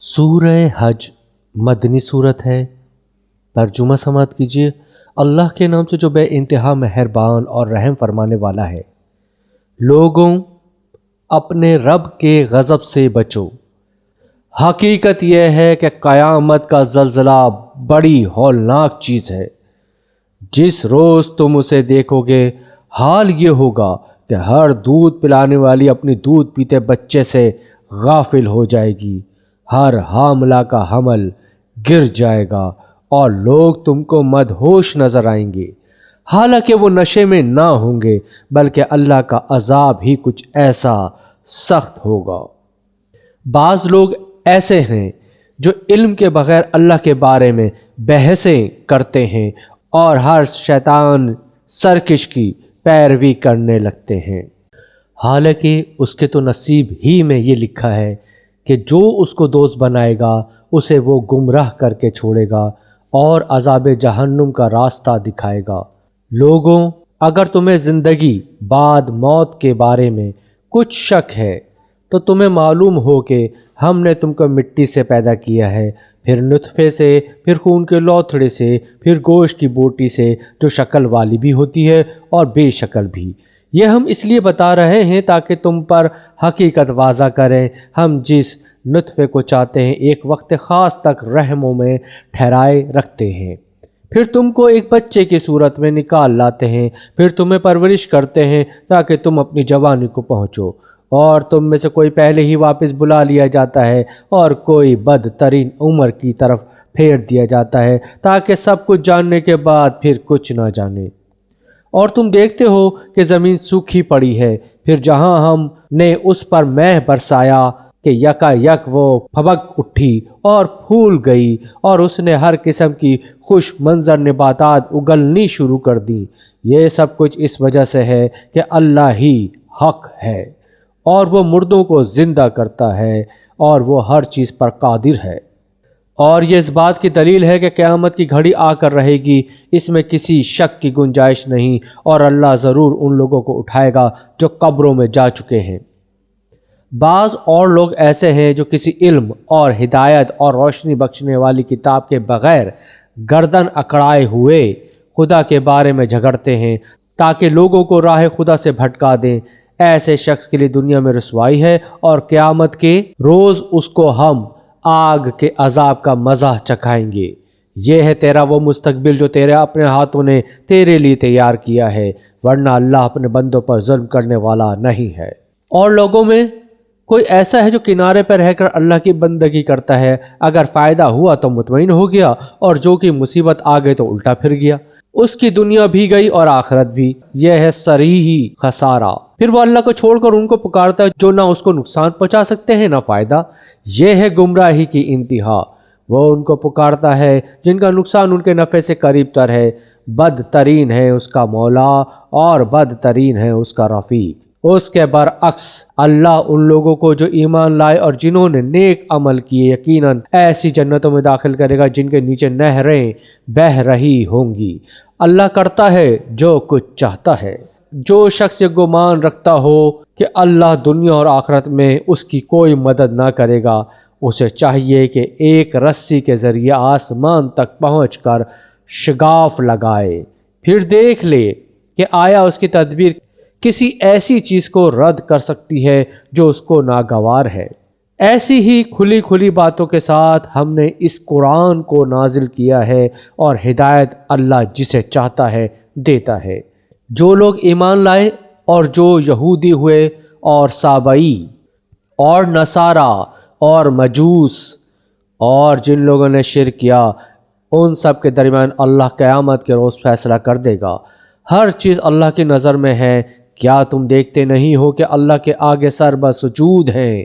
سورہ حج مدنی صورت ہے۔ ترجمہ سماعت کیجیے۔ اللہ کے نام سے جو بے انتہا مہربان اور رحم فرمانے والا ہے۔ لوگوں، اپنے رب کے غضب سے بچو۔ حقیقت یہ ہے کہ قیامت کا زلزلہ بڑی ہولناک چیز ہے۔ جس روز تم اسے دیکھو گے، حال یہ ہوگا کہ ہر دودھ پلانے والی اپنی دودھ پیتے بچے سے غافل ہو جائے گی، ہر حاملہ کا حمل گر جائے گا اور لوگ تم کو مدہوش نظر آئیں گے، حالانکہ وہ نشے میں نہ ہوں گے، بلکہ اللہ کا عذاب ہی کچھ ایسا سخت ہوگا۔ بعض لوگ ایسے ہیں جو علم کے بغیر اللہ کے بارے میں بحثیں کرتے ہیں اور ہر شیطان سرکش کی پیروی کرنے لگتے ہیں، حالانکہ اس کے تو نصیب ہی میں یہ لکھا ہے کہ جو اس کو دوست بنائے گا اسے وہ گمراہ کر کے چھوڑے گا اور عذاب جہنم کا راستہ دکھائے گا۔ لوگوں، اگر تمہیں زندگی بعد موت کے بارے میں کچھ شک ہے تو تمہیں معلوم ہو کہ ہم نے تم کو مٹی سے پیدا کیا ہے، پھر نطفے سے، پھر خون کے لوتھڑے سے، پھر گوشت کی بوٹی سے جو شکل والی بھی ہوتی ہے اور بے شکل بھی۔ یہ ہم اس لیے بتا رہے ہیں تاکہ تم پر حقیقت واضح کریں۔ ہم جس نطفے کو چاہتے ہیں ایک وقت خاص تک رحموں میں ٹھہرائے رکھتے ہیں، پھر تم کو ایک بچے کی صورت میں نکال لاتے ہیں، پھر تمہیں پرورش کرتے ہیں تاکہ تم اپنی جوانی کو پہنچو، اور تم میں سے کوئی پہلے ہی واپس بلا لیا جاتا ہے اور کوئی بدترین عمر کی طرف پھیر دیا جاتا ہے تاکہ سب کچھ جاننے کے بعد پھر کچھ نہ جانے۔ اور تم دیکھتے ہو کہ زمین سوکھی پڑی ہے، پھر جہاں ہم نے اس پر مہ برسایا کہ یکا یک وہ پھبک اٹھی اور پھول گئی، اور اس نے ہر قسم کی خوش منظر نباتات اگلنی شروع کر دیں۔ یہ سب کچھ اس وجہ سے ہے کہ اللہ ہی حق ہے، اور وہ مردوں کو زندہ کرتا ہے، اور وہ ہر چیز پر قادر ہے۔ اور یہ اس بات کی دلیل ہے کہ قیامت کی گھڑی آ کر رہے گی، اس میں کسی شک کی گنجائش نہیں، اور اللہ ضرور ان لوگوں کو اٹھائے گا جو قبروں میں جا چکے ہیں۔ بعض اور لوگ ایسے ہیں جو کسی علم اور ہدایت اور روشنی بخشنے والی کتاب کے بغیر گردن اکڑائے ہوئے خدا کے بارے میں جھگڑتے ہیں تاکہ لوگوں کو راہ خدا سے بھٹکا دیں۔ ایسے شخص کے لیے دنیا میں رسوائی ہے، اور قیامت کے روز اس کو ہم آگ کے عذاب کا مزہ چکھائیں گے۔ یہ ہے تیرا وہ مستقبل جو تیرے اپنے ہاتھوں نے تیرے لیے تیار کیا ہے، ورنہ اللہ اپنے بندوں پر ظلم کرنے والا نہیں ہے۔ اور لوگوں میں کوئی ایسا ہے جو کنارے پر رہ کر اللہ کی بندگی کرتا ہے، اگر فائدہ ہوا تو مطمئن ہو گیا، اور جو کہ مصیبت آ گئی تو الٹا پھر گیا۔ اس کی دنیا بھی گئی اور آخرت بھی، یہ ہے صریحی خسارہ۔ پھر وہ اللہ کو چھوڑ کر ان کو پکارتا ہے جو نہ اس کو نقصان پہنچا سکتے ہیں نہ فائدہ۔ یہ ہے گمراہی کی انتہا۔ وہ ان کو پکارتا ہے جن کا نقصان ان کے نفع سے قریب تر ہے۔ بدترین ہے اس کا مولا اور بدترین ہے اس کا رفیق۔ اس کے برعکس اللہ ان لوگوں کو جو ایمان لائے اور جنہوں نے نیک عمل کیے یقیناً ایسی جنتوں میں داخل کرے گا جن کے نیچے نہریں بہہ رہی ہوں گی۔ اللہ کرتا ہے جو کچھ چاہتا ہے۔ جو شخص یہ گمان رکھتا ہو کہ اللہ دنیا اور آخرت میں اس کی کوئی مدد نہ کرے گا، اسے چاہیے کہ ایک رسی کے ذریعے آسمان تک پہنچ کر شگاف لگائے، پھر دیکھ لے کہ آیا اس کی تدبیر کسی ایسی چیز کو رد کر سکتی ہے جو اس کو ناگوار ہے۔ ایسی ہی کھلی کھلی باتوں کے ساتھ ہم نے اس قرآن کو نازل کیا ہے، اور ہدایت اللہ جسے چاہتا ہے دیتا ہے۔ جو لوگ ایمان لائے اور جو یہودی ہوئے اور سابئی اور نصارہ اور مجوس اور جن لوگوں نے شرک کیا، ان سب کے درمیان اللہ قیامت کے روز فیصلہ کر دے گا۔ ہر چیز اللہ کی نظر میں ہے۔ کیا تم دیکھتے نہیں ہو کہ اللہ کے آگے سر بسجود ہیں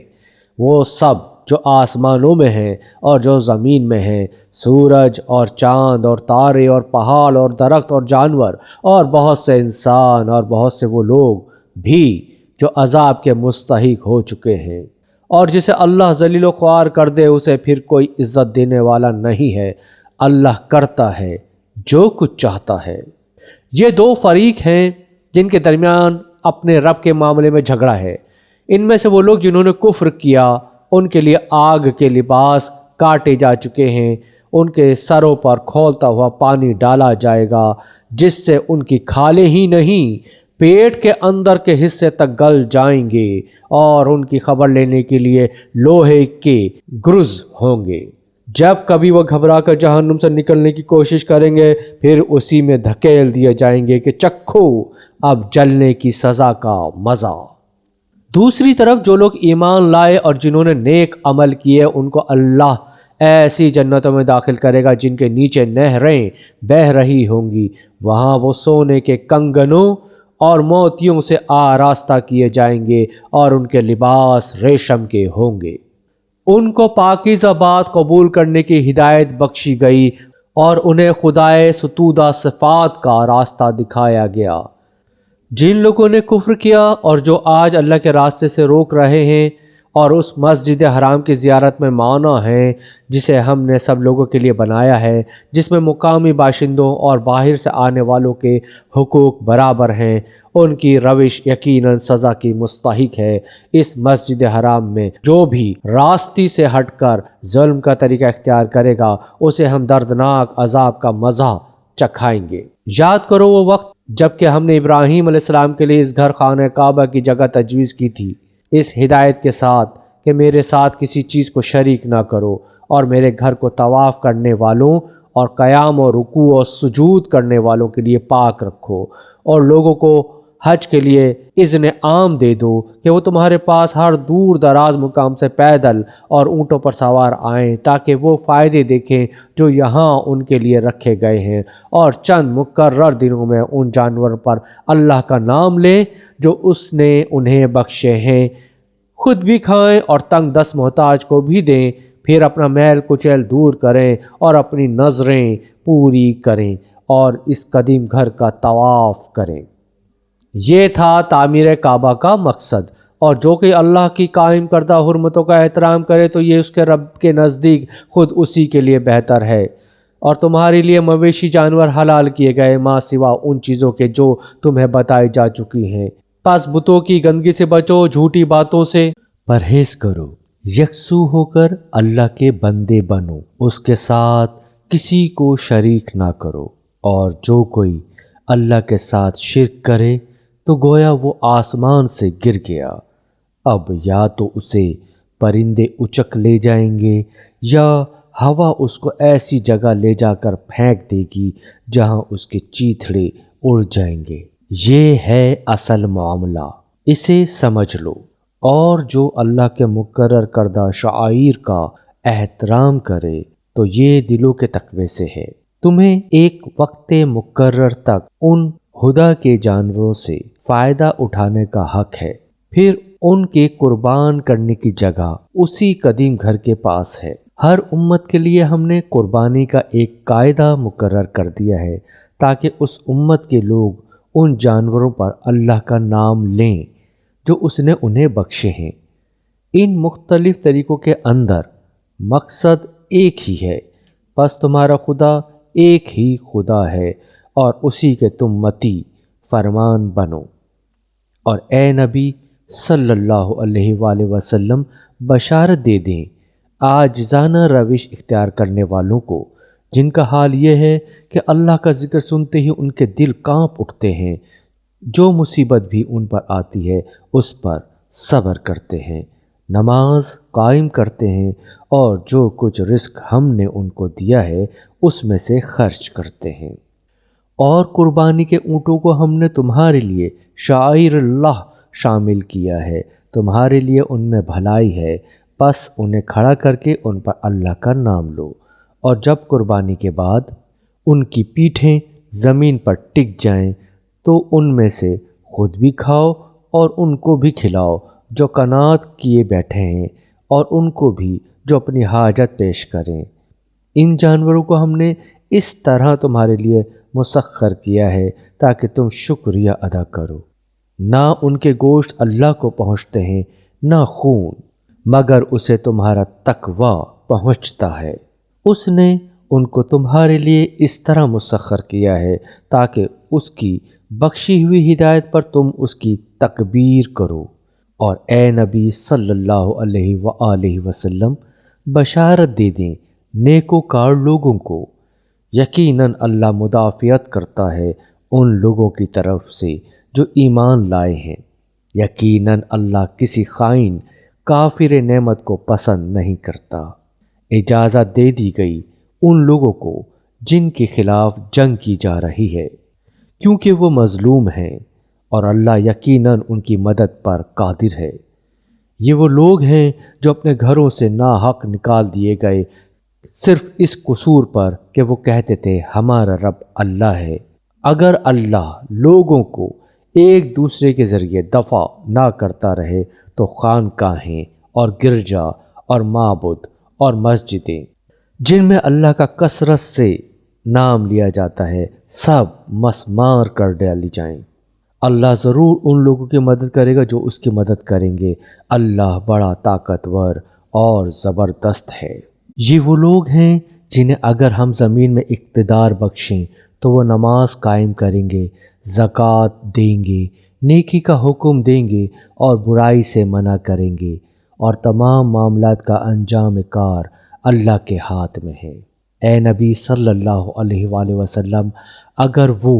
وہ سب جو آسمانوں میں ہیں اور جو زمین میں ہیں، سورج اور چاند اور تارے اور پہاڑ اور درخت اور جانور اور بہت سے انسان اور بہت سے وہ لوگ بھی جو عذاب کے مستحق ہو چکے ہیں۔ اور جسے اللہ ذلیل و خوار کر دے اسے پھر کوئی عزت دینے والا نہیں ہے۔ اللہ کرتا ہے جو کچھ چاہتا ہے۔ یہ دو فریق ہیں جن کے درمیان اپنے رب کے معاملے میں جھگڑا ہے۔ ان میں سے وہ لوگ جنہوں نے کفر کیا ان کے لیے آگ کے لباس کاٹے جا چکے ہیں، ان کے سروں پر کھولتا ہوا پانی ڈالا جائے گا جس سے ان کی کھالیں ہی نہیں پیٹ کے اندر کے حصے تک گل جائیں گے، اور ان کی خبر لینے کے لیے لوہے کے گرز ہوں گے۔ جب کبھی وہ گھبرا کر جہنم سے نکلنے کی کوشش کریں گے پھر اسی میں دھکیل دیے جائیں گے کہ چکھو اب جلنے کی سزا کا مزہ۔ دوسری طرف جو لوگ ایمان لائے اور جنہوں نے نیک عمل کیے ان کو اللہ ایسی جنتوں میں داخل کرے گا جن کے نیچے نہریں بہہ رہی ہوں گی، وہاں وہ سونے کے کنگنوں اور موتیوں سے آراستہ کیے جائیں گے اور ان کے لباس ریشم کے ہوں گے۔ ان کو پاکیزہ بات قبول کرنے کی ہدایت بخشی گئی اور انہیں خدائے ستودہ صفات کا راستہ دکھایا گیا۔ جن لوگوں نے کفر کیا اور جو آج اللہ کے راستے سے روک رہے ہیں اور اس مسجد حرام کی زیارت میں مانا ہیں جسے ہم نے سب لوگوں کے لیے بنایا ہے، جس میں مقامی باشندوں اور باہر سے آنے والوں کے حقوق برابر ہیں، ان کی روش یقیناً سزا کی مستحق ہے۔ اس مسجد حرام میں جو بھی راستی سے ہٹ کر ظلم کا طریقہ اختیار کرے گا اسے ہم دردناک عذاب کا مزہ چکھائیں گے۔ یاد کرو وہ وقت جب کہ ہم نے ابراہیم علیہ السلام کے لیے اس گھر خانہ کعبہ کی جگہ تجویز کی تھی، اس ہدایت کے ساتھ کہ میرے ساتھ کسی چیز کو شریک نہ کرو، اور میرے گھر کو طواف کرنے والوں اور قیام اور رکوع اور سجود کرنے والوں کے لیے پاک رکھو، اور لوگوں کو حج کے لیے اذن عام دے دو کہ وہ تمہارے پاس ہر دور دراز مقام سے پیدل اور اونٹوں پر سوار آئیں تاکہ وہ فائدے دیکھیں جو یہاں ان کے لیے رکھے گئے ہیں، اور چند مقرر دنوں میں ان جانوروں پر اللہ کا نام لیں جو اس نے انہیں بخشے ہیں، خود بھی کھائیں اور تنگ دست محتاج کو بھی دیں، پھر اپنا میل کچیل دور کریں اور اپنی نظریں پوری کریں اور اس قدیم گھر کا طواف کریں۔ یہ تھا تعمیر کعبہ کا مقصد، اور جو کہ اللہ کی قائم کردہ حرمتوں کا احترام کرے تو یہ اس کے رب کے نزدیک خود اسی کے لیے بہتر ہے۔ اور تمہارے لیے مویشی جانور حلال کیے گئے ماں سوا ان چیزوں کے جو تمہیں بتائی جا چکی ہیں، پس بتوں کی گندگی سے بچو، جھوٹی باتوں سے پرہیز کرو، یکسو ہو کر اللہ کے بندے بنو، اس کے ساتھ کسی کو شریک نہ کرو، اور جو کوئی اللہ کے ساتھ شرک کرے تو گویا وہ آسمان سے گر گیا، اب یا تو اسے پرندے اچک لے جائیں گے یا ہوا اس کو ایسی جگہ لے جا کر پھینک دے گی جہاں اس کے چیتھڑے اڑ جائیں گے۔ یہ ہے اصل معاملہ، اسے سمجھ لو، اور جو اللہ کے مقرر کردہ شعائر کا احترام کرے تو یہ دلوں کے تقوی سے ہے۔ تمہیں ایک وقت مقرر تک ان خدا کے جانوروں سے فائدہ اٹھانے کا حق ہے، پھر ان کے قربان کرنے کی جگہ اسی قدیم گھر کے پاس ہے۔ ہر امت کے لیے ہم نے قربانی کا ایک قاعدہ مقرر کر دیا ہے تاکہ اس امت کے لوگ ان جانوروں پر اللہ کا نام لیں جو اس نے انہیں بخشے ہیں۔ ان مختلف طریقوں کے اندر مقصد ایک ہی ہے، بس تمہارا خدا ایک ہی خدا ہے اور اسی کے تم متی فرمان بنو۔ اور اے نبی صلی اللہ علیہ وآلہ وسلم بشارت دے دیں عاجزانہ روش اختیار کرنے والوں کو، جن کا حال یہ ہے کہ اللہ کا ذکر سنتے ہی ان کے دل کانپ اٹھتے ہیں، جو مصیبت بھی ان پر آتی ہے اس پر صبر کرتے ہیں، نماز قائم کرتے ہیں، اور جو کچھ رزق ہم نے ان کو دیا ہے اس میں سے خرچ کرتے ہیں۔ اور قربانی کے اونٹوں کو ہم نے تمہارے لیے شعائر اللہ شامل کیا ہے، تمہارے لیے ان میں بھلائی ہے، بس انہیں کھڑا کر کے ان پر اللہ کا نام لو، اور جب قربانی کے بعد ان کی پیٹھیں زمین پر ٹک جائیں تو ان میں سے خود بھی کھاؤ اور ان کو بھی کھلاؤ جو قناعت کیے بیٹھے ہیں، اور ان کو بھی جو اپنی حاجت پیش کریں۔ ان جانوروں کو ہم نے اس طرح تمہارے لیے مسخر کیا ہے تاکہ تم شکریہ ادا کرو۔ نہ ان کے گوشت اللہ کو پہنچتے ہیں نہ خون، مگر اسے تمہارا تقوی پہنچتا ہے۔ اس نے ان کو تمہارے لیے اس طرح مسخر کیا ہے تاکہ اس کی بخشی ہوئی ہدایت پر تم اس کی تکبیر کرو اور اے نبی صلی اللہ علیہ وآلہ وسلم بشارت دے دیں نیکوکار لوگوں کو، یقیناً اللہ مدافعت کرتا ہے ان لوگوں کی طرف سے جو ایمان لائے ہیں، یقیناً اللہ کسی خائن کافر نعمت کو پسند نہیں کرتا۔ اجازت دے دی گئی ان لوگوں کو جن کے خلاف جنگ کی جا رہی ہے، کیونکہ وہ مظلوم ہیں، اور اللہ یقیناً ان کی مدد پر قادر ہے۔ یہ وہ لوگ ہیں جو اپنے گھروں سے ناحق نکال دیے گئے، صرف اس قصور پر کہ وہ کہتے تھے ہمارا رب اللہ ہے۔ اگر اللہ لوگوں کو ایک دوسرے کے ذریعے دفع نہ کرتا رہے تو خانقاہیں اور گرجا اور معبد اور مسجدیں جن میں اللہ کا کثرت سے نام لیا جاتا ہے سب مسمار کر ڈالی جائیں۔ اللہ ضرور ان لوگوں کی مدد کرے گا جو اس کی مدد کریں گے، اللہ بڑا طاقتور اور زبردست ہے۔ یہ وہ لوگ ہیں جنہیں اگر ہم زمین میں اقتدار بخشیں تو وہ نماز قائم کریں گے، زکوٰۃ دیں گے، نیکی کا حکم دیں گے اور برائی سے منع کریں گے، اور تمام معاملات کا انجام کار اللہ کے ہاتھ میں ہے۔ اے نبی صلی اللہ علیہ وآلہ وسلم، اگر وہ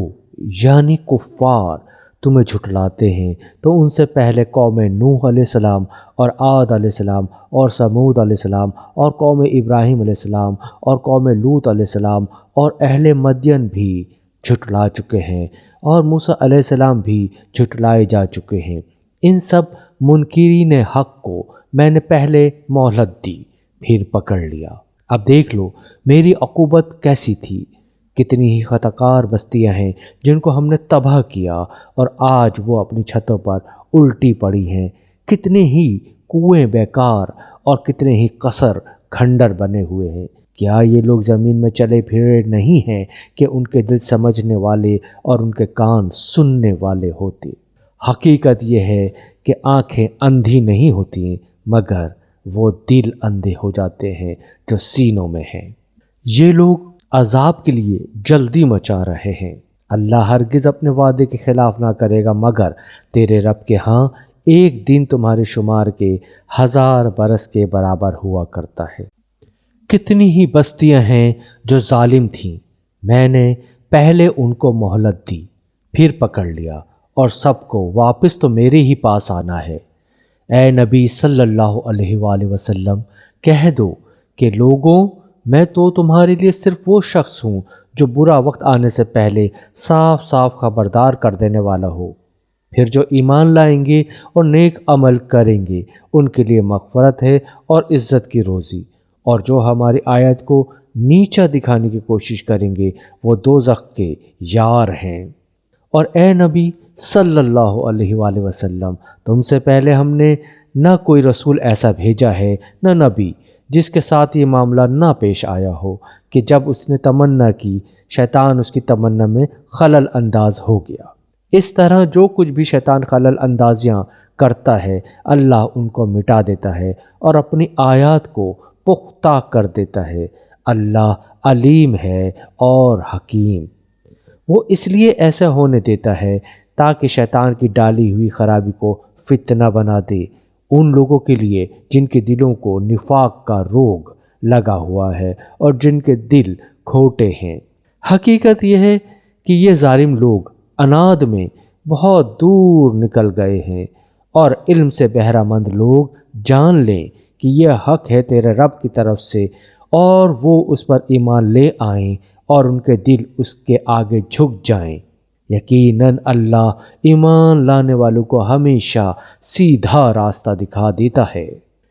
یعنی کفار تمہیں جھٹلاتے ہیں تو ان سے پہلے قوم نوح علیہ السلام اور عاد علیہ السلام اور سمود علیہ السلام اور قوم ابراہیم علیہ السلام اور قوم لوط علیہ السلام اور اہل مدین بھی جھٹلا چکے ہیں، اور موسیٰ علیہ السلام بھی جھٹلائے جا چکے ہیں۔ ان سب منکرین حق کو میں نے پہلے مہلت دی، پھر پکڑ لیا۔ اب دیکھ لو میری عقوبت کیسی تھی۔ کتنی ہی خطا کار بستیاں ہیں جن کو ہم نے تباہ کیا اور آج وہ اپنی چھتوں پر الٹی پڑی ہیں، کتنے ہی کنویں بیکار اور کتنے ہی قصر کھنڈر بنے ہوئے ہیں۔ کیا یہ لوگ زمین میں چلے پھرے نہیں ہیں کہ ان کے دل سمجھنے والے اور ان کے کان سننے والے ہوتے؟ حقیقت یہ ہے کہ آنکھیں اندھی نہیں ہوتی مگر وہ دل اندھے ہو جاتے ہیں جو سینوں میں ہیں۔ یہ لوگ عذاب کے لیے جلدی مچا رہے ہیں۔ اللہ ہرگز اپنے وعدے کے خلاف نہ کرے گا، مگر تیرے رب کے ہاں ایک دن تمہارے شمار کے 1000 برس کے برابر ہوا کرتا ہے۔ کتنی ہی بستیاں ہیں جو ظالم تھیں، میں نے پہلے ان کو مہلت دی، پھر پکڑ لیا، اور سب کو واپس تو میرے ہی پاس آنا ہے۔ اے نبی صلی اللہ علیہ وآلہ وسلم، کہہ دو کہ لوگوں، میں تو تمہارے لیے صرف وہ شخص ہوں جو برا وقت آنے سے پہلے صاف صاف خبردار کر دینے والا ہو۔ پھر جو ایمان لائیں گے اور نیک عمل کریں گے ان کے لیے مغفرت ہے اور عزت کی روزی، اور جو ہماری آیت کو نیچا دکھانے کی کوشش کریں گے وہ دوزخ کے یار ہیں۔ اور اے نبی صلی اللہ علیہ وآلہ وسلم، تم سے پہلے ہم نے نہ کوئی رسول ایسا بھیجا ہے نہ نبی جس کے ساتھ یہ معاملہ نہ پیش آیا ہو کہ جب اس نے تمنا کی شیطان اس کی تمنا میں خلل انداز ہو گیا۔ اس طرح جو کچھ بھی شیطان خلل اندازیاں کرتا ہے اللہ ان کو مٹا دیتا ہے اور اپنی آیات کو پختہ کر دیتا ہے۔ اللہ علیم ہے اور حکیم۔ وہ اس لیے ایسا ہونے دیتا ہے تاکہ شیطان کی ڈالی ہوئی خرابی کو فتنہ بنا دے ان لوگوں کے لیے جن کے دلوں کو نفاق کا روگ لگا ہوا ہے اور جن کے دل کھوٹے ہیں۔ حقیقت یہ ہے کہ یہ ظالم لوگ عناد میں بہت دور نکل گئے ہیں، اور علم سے بہرہ مند لوگ جان لیں کہ یہ حق ہے تیرے رب کی طرف سے، اور وہ اس پر ایمان لے آئیں اور ان کے دل اس کے آگے جھک جائیں۔ یقیناً اللہ ایمان لانے والوں کو ہمیشہ سیدھا راستہ دکھا دیتا ہے۔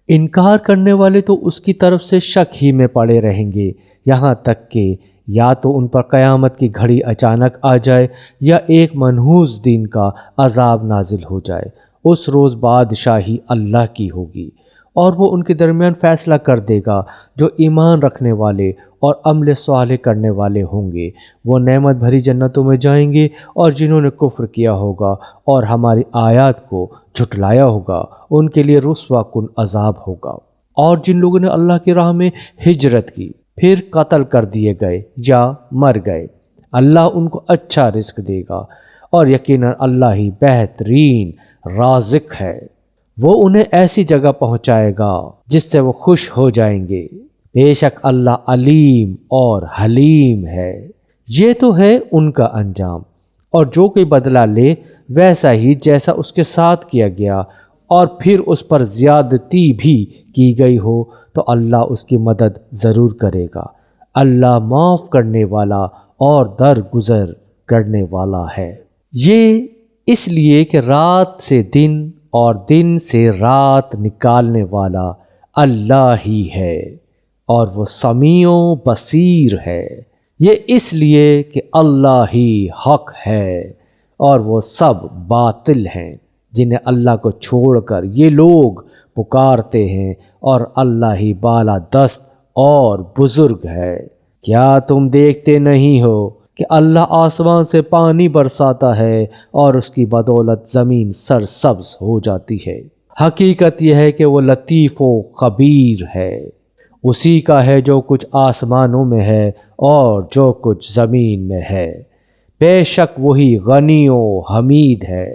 انکار کرنے والے تو اس کی طرف سے شک ہی میں پڑے رہیں گے، یہاں تک کہ یا تو ان پر قیامت کی گھڑی اچانک آ جائے یا ایک منحوس دن کا عذاب نازل ہو جائے۔ اس روز بادشاہی اللہ کی ہوگی اور وہ ان کے درمیان فیصلہ کر دے گا۔ جو ایمان رکھنے والے اور عمل صالح کرنے والے ہوں گے وہ نعمت بھری جنتوں میں جائیں گے، اور جنہوں نے کفر کیا ہوگا اور ہماری آیات کو جھٹلایا ہوگا ان کے لیے رسوا کن عذاب ہوگا۔ اور جن لوگوں نے اللہ کی راہ میں ہجرت کی پھر قتل کر دیے گئے یا مر گئے، اللہ ان کو اچھا رزق دے گا، اور یقیناً اللہ ہی بہترین رازق ہے۔ وہ انہیں ایسی جگہ پہنچائے گا جس سے وہ خوش ہو جائیں گے۔ بے شک اللہ علیم اور حلیم ہے۔ یہ تو ہے ان کا انجام، اور جو کوئی بدلہ لے ویسا ہی جیسا اس کے ساتھ کیا گیا، اور پھر اس پر زیادتی بھی کی گئی ہو تو اللہ اس کی مدد ضرور کرے گا۔ اللہ معاف کرنے والا اور درگزر کرنے والا ہے۔ یہ اس لیے کہ رات سے دن اور دن سے رات نکالنے والا اللہ ہی ہے، اور وہ سمیع و بصیر ہے۔ یہ اس لیے کہ اللہ ہی حق ہے اور وہ سب باطل ہیں جنہیں اللہ کو چھوڑ کر یہ لوگ پکارتے ہیں، اور اللہ ہی بالا دست اور بزرگ ہے۔ کیا تم دیکھتے نہیں ہو کہ اللہ آسمان سے پانی برساتا ہے اور اس کی بدولت زمین سرسبز ہو جاتی ہے؟ حقیقت یہ ہے کہ وہ لطیف و خبیر ہے۔ اسی کا ہے جو کچھ آسمانوں میں ہے اور جو کچھ زمین میں ہے۔ بے شک وہی غنی و حمید ہے۔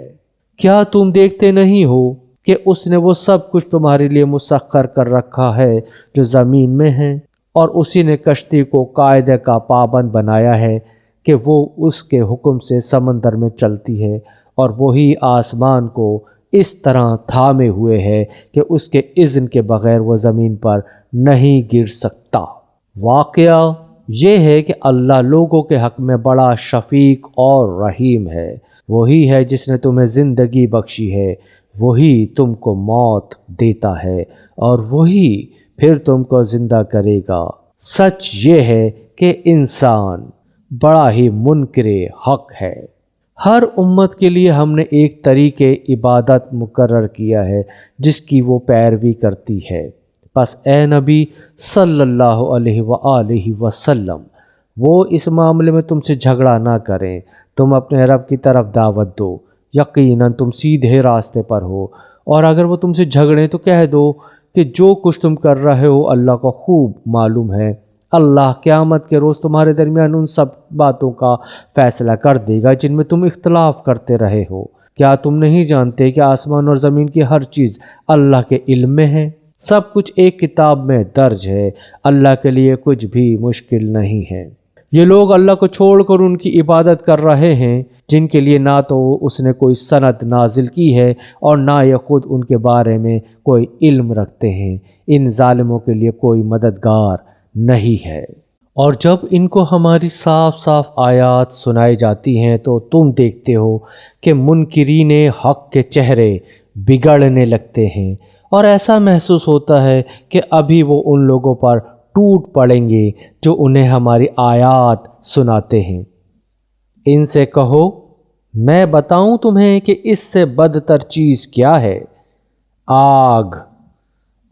کیا تم دیکھتے نہیں ہو کہ اس نے وہ سب کچھ تمہارے لیے مسخر کر رکھا ہے جو زمین میں ہے، اور اسی نے کشتی کو قاعدے کا پابند بنایا ہے کہ وہ اس کے حکم سے سمندر میں چلتی ہے، اور وہی آسمان کو اس طرح تھامے ہوئے ہے کہ اس کے اذن کے بغیر وہ زمین پر نہیں گر سکتا۔ واقعہ یہ ہے کہ اللہ لوگوں کے حق میں بڑا شفیق اور رحیم ہے۔ وہی ہے جس نے تمہیں زندگی بخشی ہے، وہی تم کو موت دیتا ہے، اور وہی پھر تم کو زندہ کرے گا۔ سچ یہ ہے کہ انسان بڑا ہی منکر حق ہے۔ ہر امت کے لیے ہم نے ایک طریقے عبادت مقرر کیا ہے جس کی وہ پیروی کرتی ہے۔ پس اے نبی صلی اللہ علیہ وآلہ وسلم، وہ اس معاملے میں تم سے جھگڑا نہ کریں، تم اپنے رب کی طرف دعوت دو، یقیناً تم سیدھے راستے پر ہو، اور اگر وہ تم سے جھگڑیں تو کہہ دو کہ جو کچھ تم کر رہے ہو اللہ کو خوب معلوم ہے۔ اللہ قیامت کے روز تمہارے درمیان ان سب باتوں کا فیصلہ کر دے گا جن میں تم اختلاف کرتے رہے ہو۔ کیا تم نہیں جانتے کہ آسمان اور زمین کی ہر چیز اللہ کے علم میں ہے؟ سب کچھ ایک کتاب میں درج ہے، اللہ کے لیے کچھ بھی مشکل نہیں ہے۔ یہ لوگ اللہ کو چھوڑ کر ان کی عبادت کر رہے ہیں جن کے لیے نہ تو اس نے کوئی سند نازل کی ہے اور نہ یہ خود ان کے بارے میں کوئی علم رکھتے ہیں۔ ان ظالموں کے لیے کوئی مددگار نہیں ہے۔ اور جب ان کو ہماری صاف صاف آیات سنائی جاتی ہیں تو تم دیکھتے ہو کہ منکرین حق کے چہرے بگڑنے لگتے ہیں، اور ایسا محسوس ہوتا ہے کہ ابھی وہ ان لوگوں پر ٹوٹ پڑیں گے جو انہیں ہماری آیات سناتے ہیں۔ ان سے کہو، میں بتاؤں تمہیں کہ اس سے بدتر چیز کیا ہے؟ آگ۔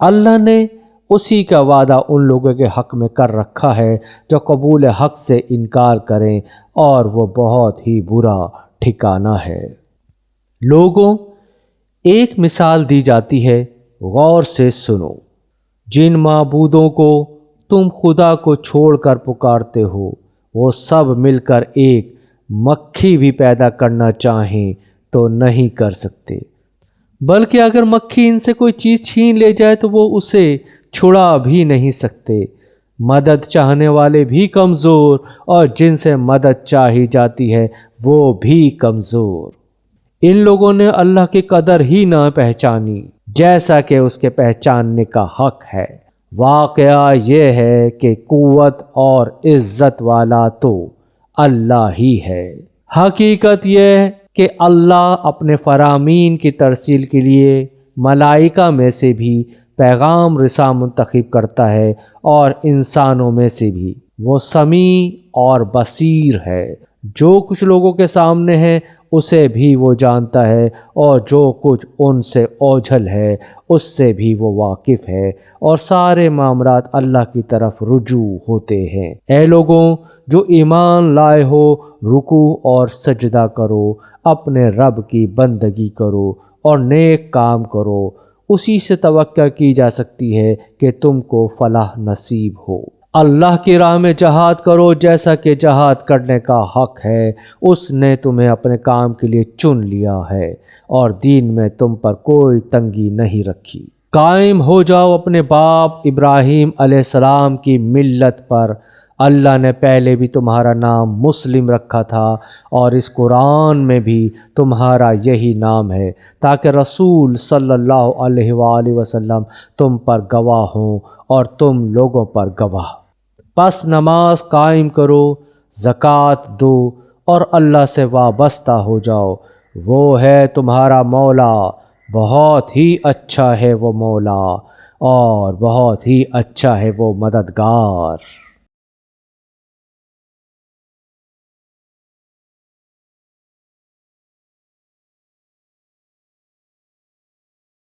اللہ نے اسی کا وعدہ ان لوگوں کے حق میں کر رکھا ہے جو قبول حق سے انکار کریں، اور وہ بہت ہی برا ٹھکانہ ہے۔ لوگوں، ایک مثال دی جاتی ہے، غور سے سنو۔ جن معبودوں کو تم خدا کو چھوڑ کر پکارتے ہو، وہ سب مل کر ایک مکھی بھی پیدا کرنا چاہیں تو نہیں کر سکتے، بلکہ اگر مکھی ان سے کوئی چیز چھین لے جائے تو وہ اسے چھڑا بھی نہیں سکتے۔ مدد چاہنے والے بھی کمزور، اور جن سے مدد چاہی جاتی ہے وہ بھی کمزور۔ ان لوگوں نے اللہ کی قدر ہی نہ پہچانی جیسا کہ اس کے پہچاننے کا حق ہے۔ واقعہ یہ ہے کہ قوت اور عزت والا تو اللہ ہی ہے۔ حقیقت یہ کہ اللہ اپنے فرامین کی ترسیل کے لیے ملائکہ میں سے بھی پیغام رساں منتخب کرتا ہے، اور انسانوں میں سے بھی۔ وہ سمیع اور بصیر ہے۔ جو کچھ لوگوں کے سامنے ہے اسے بھی وہ جانتا ہے، اور جو کچھ ان سے اوجھل ہے اس سے بھی وہ واقف ہے، اور سارے معاملات اللہ کی طرف رجوع ہوتے ہیں۔ اے لوگوں جو ایمان لائے ہو، رکوع اور سجدہ کرو، اپنے رب کی بندگی کرو اور نیک کام کرو، اسی سے توقع کی جا سکتی ہے کہ تم کو فلاح نصیب ہو۔ اللہ کی راہ میں جہاد کرو جیسا کہ جہاد کرنے کا حق ہے، اس نے تمہیں اپنے کام کے لیے چن لیا ہے اور دین میں تم پر کوئی تنگی نہیں رکھی۔ قائم ہو جاؤ اپنے باپ ابراہیم علیہ السلام کی ملت پر۔ اللہ نے پہلے بھی تمہارا نام مسلم رکھا تھا اور اس قرآن میں بھی تمہارا یہی نام ہے تاکہ رسول صلی اللہ علیہ وآلہ وسلم تم پر گواہ ہوں اور تم لوگوں پر گواہ۔ پس نماز قائم کرو، زکوٰۃ دو اور اللہ سے وابستہ ہو جاؤ، وہ ہے تمہارا مولا، بہت ہی اچھا ہے وہ مولا اور بہت ہی اچھا ہے وہ مددگار۔